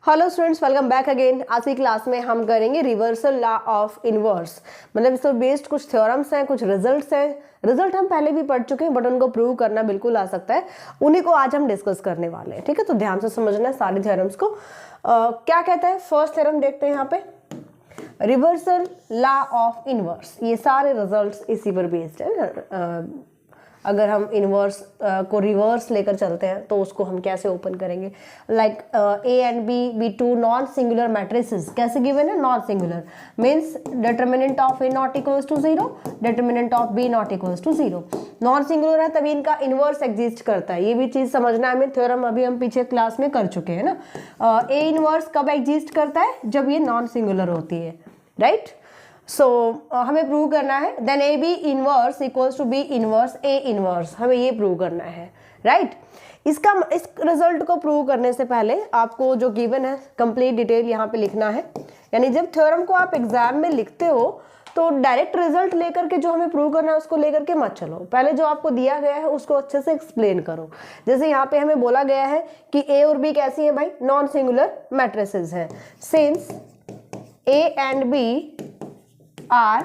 Hello students, welcome back again. आज की class में हम करेंगे रिवर्सल लॉ ऑफ इनवर्स। मतलब इस पर बेस्ड कुछ थ्योरम्स हैं, कुछ रिजल्ट्स हैं। रिजल्ट हम पहले भी पढ़ चुके हैं बट उनको प्रूव करना बिल्कुल आ सकता है, उन्हीं को आज हम डिस्कस करने वाले हैं। ठीक है, तो ध्यान से समझना है सारे थ्योरम्स को। क्या कहता है फर्स्ट थ्योरम, देखते हैं यहाँ पे रिवर्सल लॉ ऑफ इनवर्स। ये सारे रिजल्ट्स इसी पर बेस्ड है। अगर हम इनवर्स को रिवर्स लेकर चलते हैं तो उसको हम कैसे ओपन करेंगे। Like A and B two non singular matrices कैसे गिवन है, non singular means determinant of A not equals to 0, determinant of B not equals to 0। Non singular है तभी इनका इनवर्स एग्जिस्ट करता है। ये भी चीज समझना है हमें, थ्योरम अभी हम पीछे क्लास में कर चुके हैं ना। ए इनवर्स कब एग्जिस्ट करता है, जब ये नॉन सिंगुलर होती है, राइट। सो हमें प्रूव करना है then A B inverse equals to B inverse A inverse, हमें ये प्रूव करना है, राइट। इस रिजल्ट को प्रूव करने से पहले आपको जो गिवन है कंप्लीट डिटेल यहाँ पे लिखना है। यानी जब थ्योरम को आप एग्जाम में लिखते हो तो डायरेक्ट रिजल्ट लेकर के जो हमें प्रूव करना है उसको लेकर के मत चलो, पहले जो आपको दिया गया है उसको अच्छे से एक्सप्लेन करो। जैसे यहाँ पे हमें बोला गया है कि ए और बी कैसी है भाई, नॉन सिंगुलर मैट्रिसेस है। Since A and B are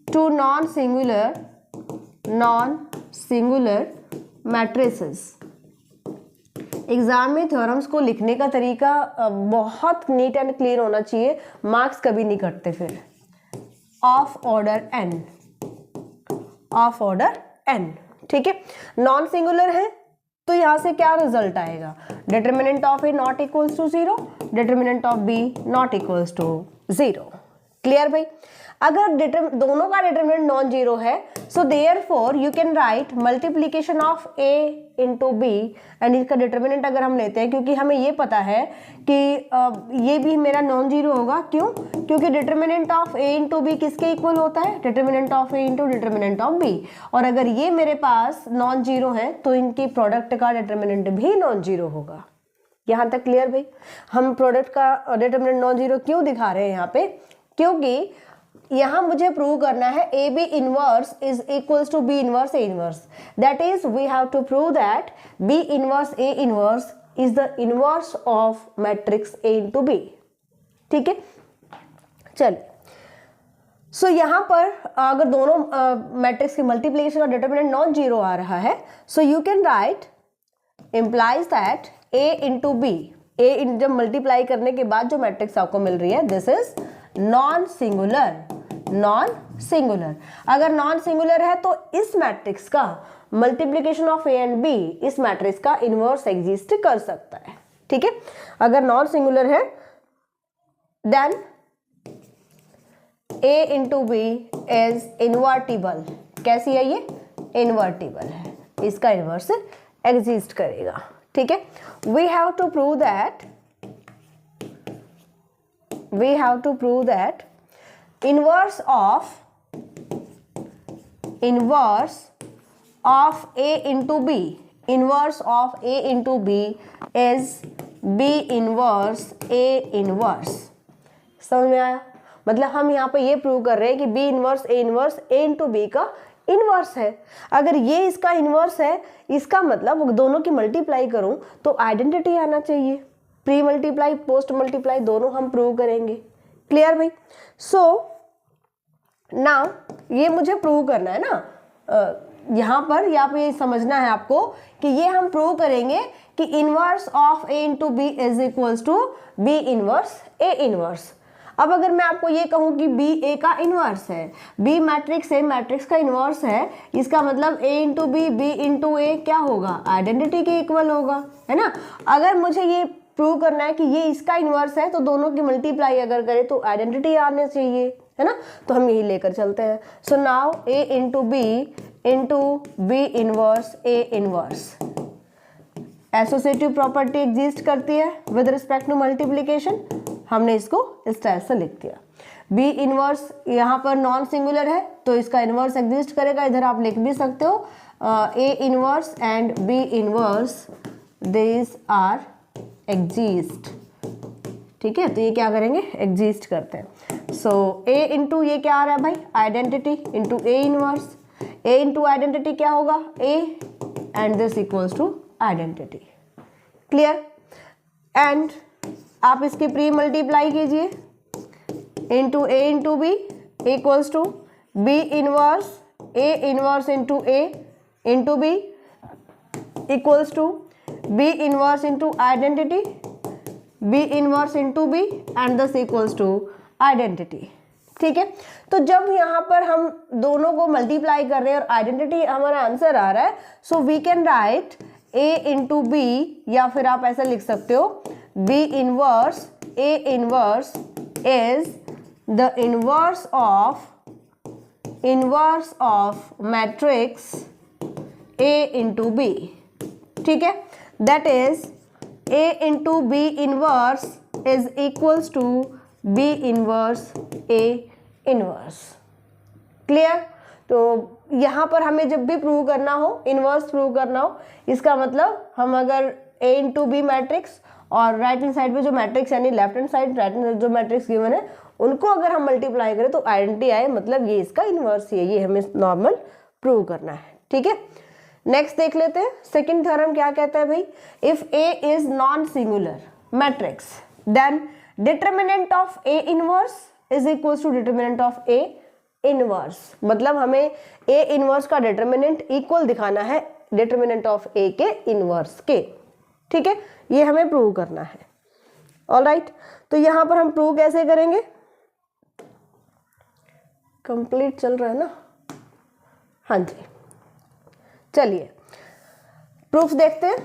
two non-singular matrices। Exam में थ्योरम्स को लिखने का तरीका बहुत नीट एंड क्लियर होना चाहिए, मार्क्स कभी नहीं कटते फिर। ऑफ ऑर्डर n, ठीक है। नॉन सिंगुलर है तो यहां से क्या रिजल्ट आएगा, determinant of A not equals to 0, determinant of B not equals to 0। Clear भाई। अगर दोनों का डिटरमिनेंट नॉन जीरो है so therefore you can write multiplication of A into B and इसका डिटरमिनेंट अगर हम लेते हैं, क्योंकि हमें ये पता है कि ये भी मेरा नॉन जीरो होगा। क्यों? क्योंकि determinant of A into B किसके इक्वल होता है, determinant of A into determinant of B. और अगर ये मेरे पास नॉन जीरो है तो इनकी प्रोडक्ट का डिटरमिनेंट भी नॉन जीरो होगा। यहां तक क्लियर भाई। हम प्रोडक्ट का डिटरमिनेंट नॉन जीरो क्यों दिखा रहे हैं यहाँ पे, क्योंकि यहां मुझे प्रूव करना है A B inverse is equals to B inverse A inverse. That is we have to prove that B inverse A inverse is the inverse of matrix A into B. ठीक है, चलिए। सो यहां पर अगर दोनों मैट्रिक्स की मल्टीप्लिकेशन का determinant non zero आ रहा है so you can write implies that A into B, A जब मल्टीप्लाई करने के बाद जो मैट्रिक्स आपको मिल रही है दिस इज नॉन सिंगुलर। अगर नॉन सिंगुलर है तो इस मैट्रिक्स का multiplication of A and B इस मैट्रिक्स का इनवर्स एग्जिस्ट कर सकता है। ठीक है, अगर नॉन सिंगुलर है then A into B is invertible. कैसी है ये, इनवर्टिबल है, इसका इनवर्स एग्जिस्ट करेगा। ठीक है, we have to prove that inverse of a into b, inverse of a into b is b inverse a inverse। समझ में आया? मतलब हम यहाँ पे ये प्रूव कर रहे हैं कि b inverse a into B का इनवर्स है। अगर ये इसका इनवर्स है, इसका मतलब दोनों की मल्टीप्लाई करूं तो आइडेंटिटी आना चाहिए। प्री मल्टीप्लाई पोस्ट मल्टीप्लाई दोनों हम प्रूव करेंगे। क्लियर भाई। सो नाउ ये मुझे प्रूव करना है ना, यहाँ पे ये समझना है आपको कि ये हम प्रूव करेंगे कि inverse of A into B is equals to B inverse A inverse. अब अगर मैं आपको ये कहूँ कि बी ए का इनवर्स है, बी मैट्रिक्स ए मैट्रिक्स का इनवर्स है, इसका मतलब ए इंटू बी इंटू ए क्या होगा, आइडेंटिटी के इक्वल होगा, है ना। अगर मुझे ये प्रूव करना है कि ये इसका इनवर्स है तो दोनों की मल्टीप्लाई अगर करें तो आइडेंटिटी आने चाहिए, है ना। तो हम यही लेकर चलते हैं। So now A into B inverse A inverse associative property exist करती है विद रिस्पेक्ट टू मल्टीप्लीकेशन। हमने इसको इस टाइप से लिख दिया। बी इनवर्स यहाँ पर नॉन सिंगुलर है तो इसका इनवर्स एग्जिस्ट करेगा, इधर आप लिख भी सकते हो A inverse and B inverse this are exist. ठीक है, तो ये क्या करेंगे, एग्जिस्ट करते हैं। सो ए इंटू ये क्या आ रहा है भाई, identity into A inverse. A into identity क्या होगा, A and this equals to identity. Clear. And आप इसकी प्री मल्टीप्लाई कीजिए, into A into B equals to B inverse A inverse into A into B equals to B inverse into identity B inverse into B and this equals to identity. ठीक है, तो जब यहाँ पर हम दोनों को मल्टीप्लाई कर रहे हैं और आइडेंटिटी हमारा आंसर आ रहा है, so we can write a into B, या फिर आप ऐसा लिख सकते हो b inverse a inverse is the inverse of matrix a into B. ठीक है, that is a into B inverse is equals to b inverse a inverse. Clear? तो यहाँ पर हमें जब भी प्रूव करना हो, इनवर्स प्रूव करना हो, इसका मतलब हम अगर a इंटू बी मैट्रिक्स और राइट हैंड साइड पे जो मैट्रिक्स यानी left hand side right hand जो मैट्रिक्स गिवन है उनको अगर हम मल्टीप्लाई करें तो आइडेंटिटी आए, मतलब ये इसका इनवर्स ही है, ये हमें नॉर्मल प्रूव करना है। ठीक है, नेक्स्ट देख लेते हैं। सेकंड थ्योरम क्या कहता है भाई, if a is non singular matrix then determinant of a inverse is equals to determinant of a inverse. मतलब हमें a इनवर्स का डिटरमिनेंट इक्वल दिखाना है डिटरमिनेंट ऑफ a के इनवर्स के। ठीक है, ये हमें प्रूव करना है। ऑलराइट, तो यहां पर हम प्रूव कैसे करेंगे, कंप्लीट चल रहा है ना? हाँ जी, चलिए प्रूफ देखते हैं।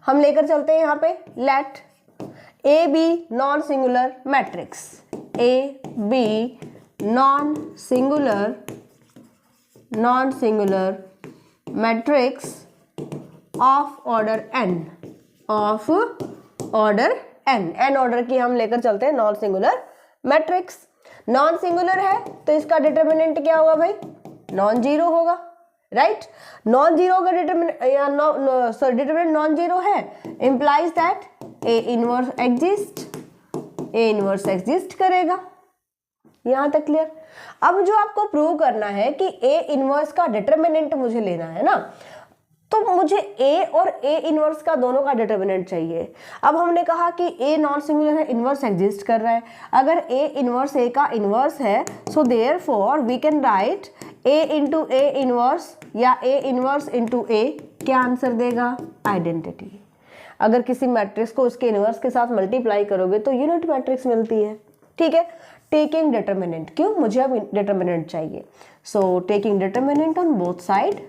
हम लेकर चलते हैं यहाँ पे let A B non singular matrix, A B non singular matrix of order n, n order की हम लेकर चलते हैं non singular matrix. Non singular है तो इसका डिटरमिनेंट क्या होगा भाई, नॉन जीरो होगा, राइट? नॉन जीरो का डिटरमिनेंट नॉन जीरो है, implies that A inverse exist करेगा। यहां तक क्लियर? अब जो आपको प्रूव करना है कि ए इनवर्स का डिटरमिनेंट मुझे लेना है ना, तो मुझे ए और ए इनवर्स का दोनों का डिटरमिनेंट चाहिए। अब हमने कहा कि ए नॉन सिंगुलर है, इनवर्स एग्जिस्ट कर रहा है। अगर ए इनवर्स ए का इनवर्स है, so therefore we can write A into A inverse या ए इनवर्स इंटू ए। क्या आंसर देगा? आइडेंटिटी। अगर किसी मैट्रिक्स को उसके इनवर्स के साथ मल्टीप्लाई करोगे तो यूनिट मैट्रिक्स मिलती है। ठीक है, टेकिंग डिटरमिनेंट, क्यों? मुझे अब डिटरमिनेंट चाहिए। So taking determinant on both side,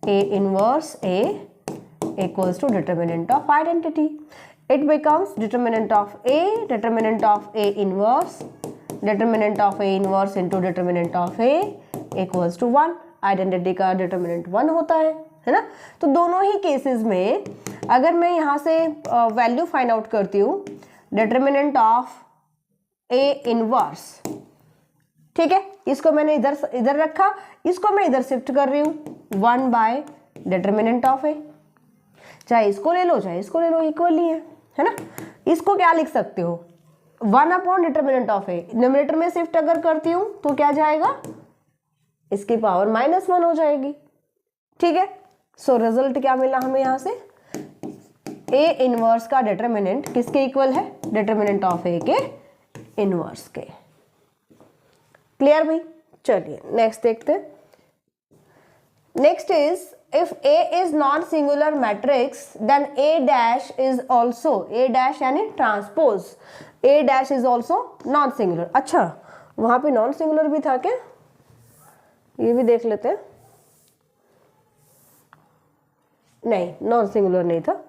A inverse A equals to determinant of identity. It becomes determinant of A inverse, determinant of A inverse into determinant of A equals to 1. Identity का determinant 1 होता है ना? तो दोनों ही cases में अगर मैं यहाँ से वैल्यू फाइंड आउट करती हूँ determinant of A inverse, ठीक है, इसको मैंने इधर रखा, इसको मैं इधर शिफ्ट कर रही हूँ 1 बाय डिटरमिनेंट ऑफ ए। चाहे इसको ले लो चाहे इसको ले लो, इक्वली है ना? इसको क्या लिख सकते हो, 1 upon determinant of A. Numerator में शिफ्ट अगर करती हूँ तो क्या जाएगा, इसकी पावर -1 हो जाएगी। ठीक है, सो रिजल्ट क्या मिला हमें यहाँ से, ए इनवर्स का डिटरमिनेंट किसके इक्वल है, डिटरमिनेंट ऑफ ए के इनवर्स के। क्लियर भाई? चलिए नेक्स्ट देखते हैं। Next is if A is non-singular matrix then A dash is also, A dash यानी transpose, A dash is also non-singular। अच्छा, वहां पे non-singular भी था क्या? ये भी देख लेते हैं। नहीं, non-singular नहीं था।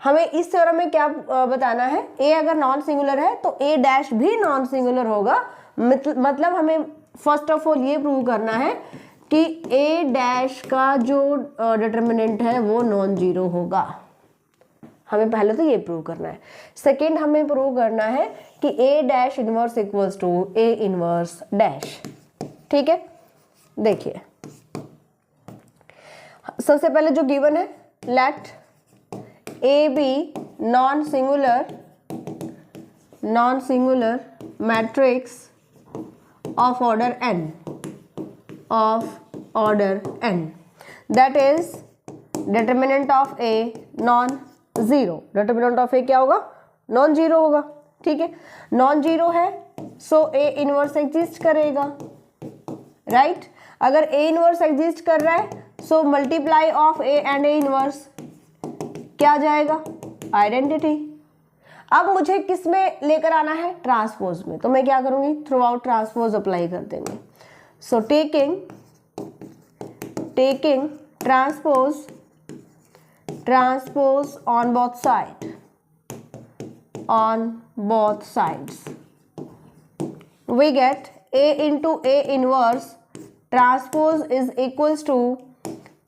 हमें इस थ्योरम में क्या बताना है, A अगर non-singular है तो A dash भी non-singular होगा। मतलब हमें फर्स्ट ऑफ ऑल ये प्रूव करना है कि A डैश का जो डिटरमिनेंट है वो नॉन जीरो होगा। हमें पहले तो ये प्रूव करना है। सेकंड हमें प्रूव करना है कि A dash inverse equals to A inverse dash. ठीक है, देखिए सबसे पहले जो गिवन है, let A B non singular matrix of order n, that is determinant of A 0, determinant of A क्या होगा, नॉन जीरो होगा। ठीक है, नॉन जीरो है सो ए इनवर्स एग्जिस्ट करेगा, राइट। अगर ए इनवर्स एग्जिस्ट कर रहा है so multiply of A and A inverse क्या आ जाएगा, आइडेंटिटी। अब मुझे किस में लेकर आना है, ट्रांसपोज में, तो मैं क्या करूंगी, थ्रू आउट ट्रांसपोज अप्लाई कर देंगे। So taking transpose on both sides we get A into A inverse transpose is equals to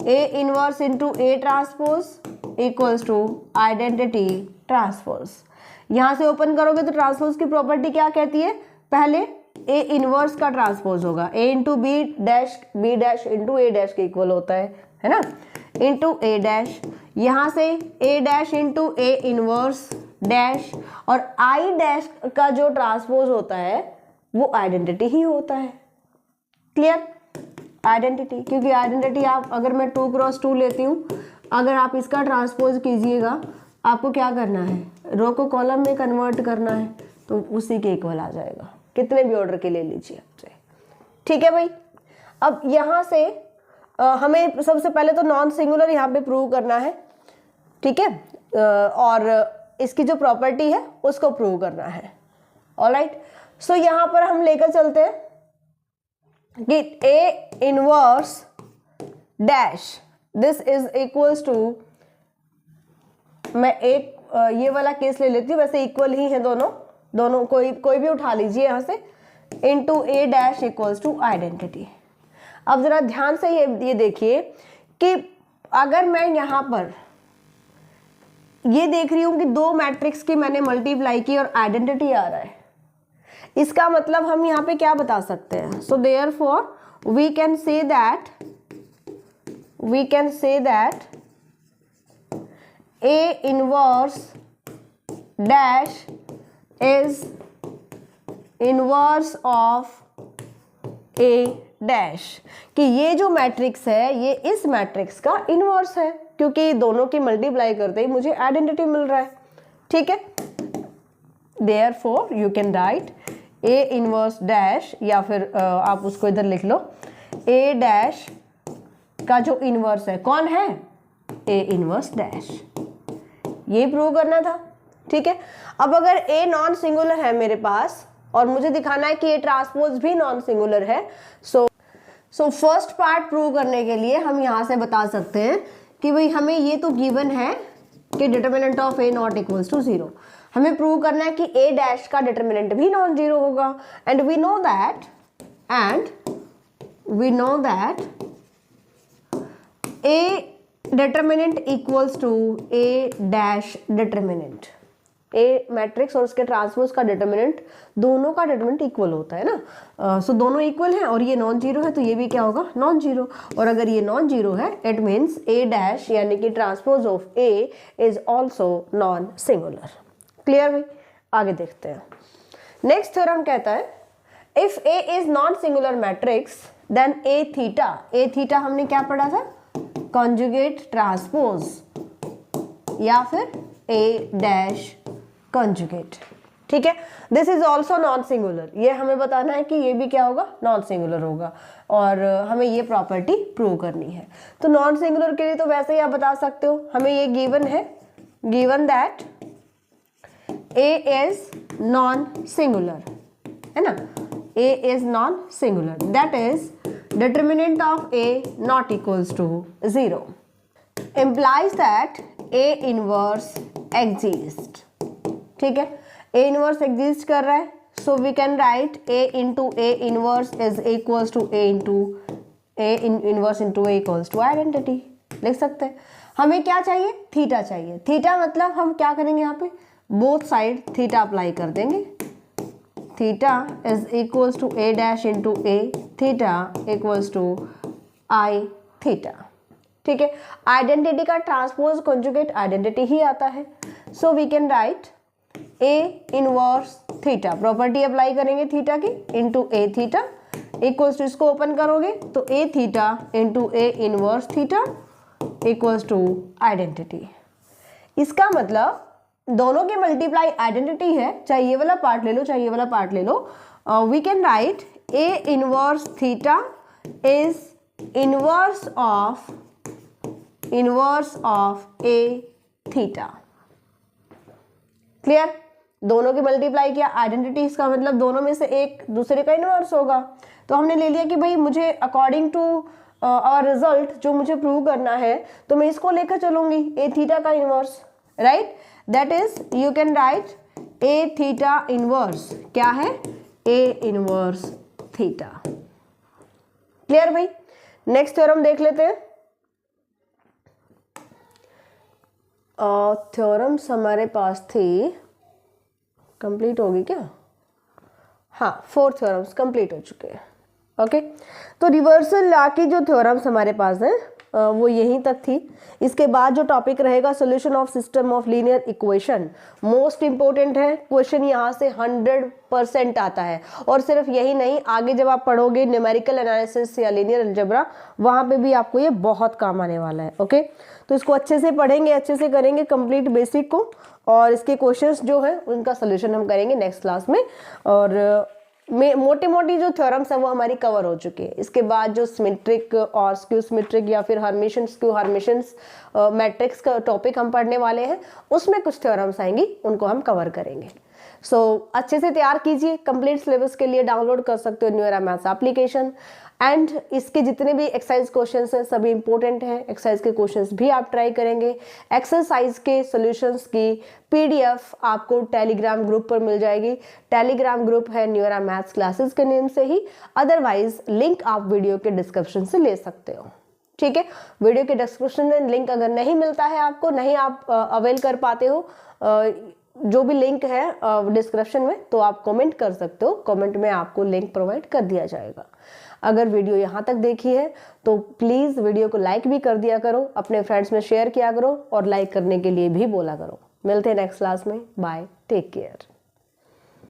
A inverse into A transpose equals to identity transpose। यहां से ओपन करोगे तो ट्रांसपोज की property क्या कहती है, पहले A इनवर्स का ट्रांसपोज होगा, A into B dash into A dash के इक्वल होता है ना, इंटू ए डैश, यहां से A dash into A inverse dash, और आई डैश का जो ट्रांसपोज होता है वो आइडेंटिटी ही होता है। क्लियर, आइडेंटिटी, क्योंकि आइडेंटिटी आप अगर मैं 2 क्रॉस 2 लेती हूँ, अगर आप इसका ट्रांसपोज कीजिएगा आपको क्या करना है, रो को कॉलम में कन्वर्ट करना है, तो उसी के इक्वल आ जाएगा, कितने भी ऑर्डर के ले लीजिए आपसे। ठीक है भाई, अब यहाँ से हमें सबसे पहले तो नॉन सिंगुलर यहाँ पे प्रूव करना है। ठीक है, और इसकी जो प्रॉपर्टी है उसको प्रूव करना है। ऑलराइट, सो यहाँ पर हम लेकर चलते हैं कि A inverse dash this is equals to, मैं एक ये वाला केस ले लेती हूँ, वैसे इक्वल ही है दोनों कोई भी उठा लीजिए यहाँ से, into A dash equals to identity. अब जरा ध्यान से ये देखिए कि अगर मैं यहाँ पर ये देख रही हूं कि 2 मैट्रिक्स की मैंने मल्टीप्लाई की और आइडेंटिटी आ रहा है, इसका मतलब हम यहाँ पे क्या बता सकते हैं, so therefore we can say that A inverse dash is inverse of A dash, कि ये जो मैट्रिक्स है ये इस मैट्रिक्स का इनवर्स है, क्योंकि दोनों की मल्टीप्लाई करते ही मुझे आइडेंटिटी मिल रहा है। ठीक है, therefore you can write A inverse dash, या फिर आप उसको इधर लिख लो, ए डैश का जो इनवर्स है कौन है, ए इनवर्स डैश, ये प्रूव करना था। ठीक है, अब अगर ए नॉन सिंगुलर है मेरे पास और मुझे दिखाना है कि ये ट्रांसपोज भी नॉन सिंगुलर है, सो फर्स्ट पार्ट प्रूव करने के लिए हम यहाँ से बता सकते हैं कि भाई हमें ये तो गिवन है कि determinant of A not equals to 0, हमें प्रूव करना है कि ए डैश का डिटरमिनेंट भी नॉन जीरो होगा, and we know that A determinant equals to A dash determinant, A matrix और उसके ट्रांसपोज का डिटरमिनेंट, दोनों का डिटरमिनेंट इक्वल होता है ना, सो दोनों इक्वल हैं और ये नॉन जीरो है, तो ये भी क्या होगा, नॉन जीरो, और अगर ये नॉन जीरो है इट मीन्स ए डैश यानी कि transpose of A is also non singular. Clear भाई, आगे देखते हैं। नेक्स्ट थ्योरम कहता है if A is non singular matrix then A theta हमने क्या पढ़ा था, कॉन्जुगेट ट्रांसपोज या फिर ए डैश कॉन्जुगेट। ठीक है, this is also non singular, ये हमें बताना है कि ये भी क्या होगा, नॉन सिंगुलर होगा, और हमें ये प्रॉपर्टी प्रूव करनी है। तो नॉन सिंगुलर के लिए तो वैसे ही आप बता सकते हो, हमें ये गिवन है, given that A is non singular, है ना, A is non singular, that is determinant of A not equals to 0 implies that A inverse exists। ठीक है, A inverse exist कर रहा है, so we can write A into A inverse is equals to A into A inverse into A equals to identity, लिख सकते हैं। हमें क्या चाहिए, थीटा चाहिए, थीटा मतलब हम क्या करेंगे यहाँ पे, बोथ साइड थीटा अप्लाई कर देंगे, theta is equals to A dash into A, theta equals to I theta. ठीक है, आइडेंटिटी का ट्रांसपोज कॉन्जुगेट आइडेंटिटी ही आता है, so we can write A inverse theta, property apply करेंगे थीटा की, into A theta equals to, इसको open करोगे तो A theta into A inverse theta equals to identity. इसका मतलब दोनों की मल्टीप्लाई आइडेंटिटी है, चाहे ये वाला पार्ट ले लो चाहे ये वाला पार्ट ले लो. We can write A inverse theta is inverse of A theta. Clear? दोनों की मल्टीप्लाई किया, आइडेंटिटी, इसका मतलब दोनों में से एक दूसरे का इनवर्स होगा. तो हमने ले लिया कि भाई मुझे अकॉर्डिंग टू और रिजल्ट जो मुझे प्रूव करना है तो मैं इसको लेकर चलूंगी, ए थीटा का inverse, right. That is you can write A theta inverse. क्या है? ए इनवर्स थीटा. क्लियर भाई? नेक्स्ट थ्योरम देख लेते हैं. थ्योरम्स हमारे पास थी, कंप्लीट होगी क्या? हाँ, 4 थ्योरम्स कंप्लीट हो चुके हैं. ओके, तो रिवर्सल लॉ की जो थ्योरम्स हमारे पास हैं वो यहीं तक थी. इसके बाद जो टॉपिक रहेगा solution of system of linear equation, most important है. क्वेश्चन यहाँ से 100% आता है. और सिर्फ यही नहीं, आगे जब आप पढ़ोगे न्यूमेरिकल एनालिसिस या लीनियर अलजेब्रा, वहाँ पे भी आपको ये बहुत काम आने वाला है. ओके, तो इसको अच्छे से पढ़ेंगे, अच्छे से करेंगे कंप्लीट बेसिक को, और इसके क्वेश्चंस जो है उनका सोल्यूशन हम करेंगे नेक्स्ट क्लास में. और मोटी मोटी जो थ्योरम्स है वो हमारी कवर हो चुकी है. इसके बाद जो सिमेट्रिक और स्क्यू सिमेट्रिक या फिर हर्मिशन स्क्यू हर्मिशंस मैट्रिक्स का टॉपिक हम पढ़ने वाले हैं, उसमें कुछ थ्योरम्स आएंगी, उनको हम कवर करेंगे. सो अच्छे से तैयार कीजिए. कंप्लीट सिलेबस के लिए डाउनलोड कर सकते हो न्यूएरा मैथ्स एप्लीकेशन. एंड इसके जितने भी एक्सरसाइज क्वेश्चंस हैं सभी इंपॉर्टेंट हैं. एक्सरसाइज के क्वेश्चंस भी आप ट्राई करेंगे. एक्सरसाइज के सॉल्यूशंस की पीडीएफ आपको टेलीग्राम ग्रुप पर मिल जाएगी. टेलीग्राम ग्रुप है न्यूएरा मैथ्स क्लासेस के नेम से ही. अदरवाइज लिंक आप वीडियो के डिस्क्रिप्शन से ले सकते हो. ठीक है, वीडियो के डिस्क्रिप्शन में लिंक अगर नहीं मिलता है आपको, नहीं आप अवेल कर पाते हो जो भी लिंक है डिस्क्रिप्शन में, तो आप कमेंट कर सकते हो. कमेंट में आपको लिंक प्रोवाइड कर दिया जाएगा. अगर वीडियो यहाँ तक देखी है तो प्लीज़ वीडियो को लाइक भी कर दिया करो, अपने फ्रेंड्स में शेयर किया करो और लाइक करने के लिए भी बोला करो. मिलते हैं नेक्स्ट क्लास में. Bye, take care.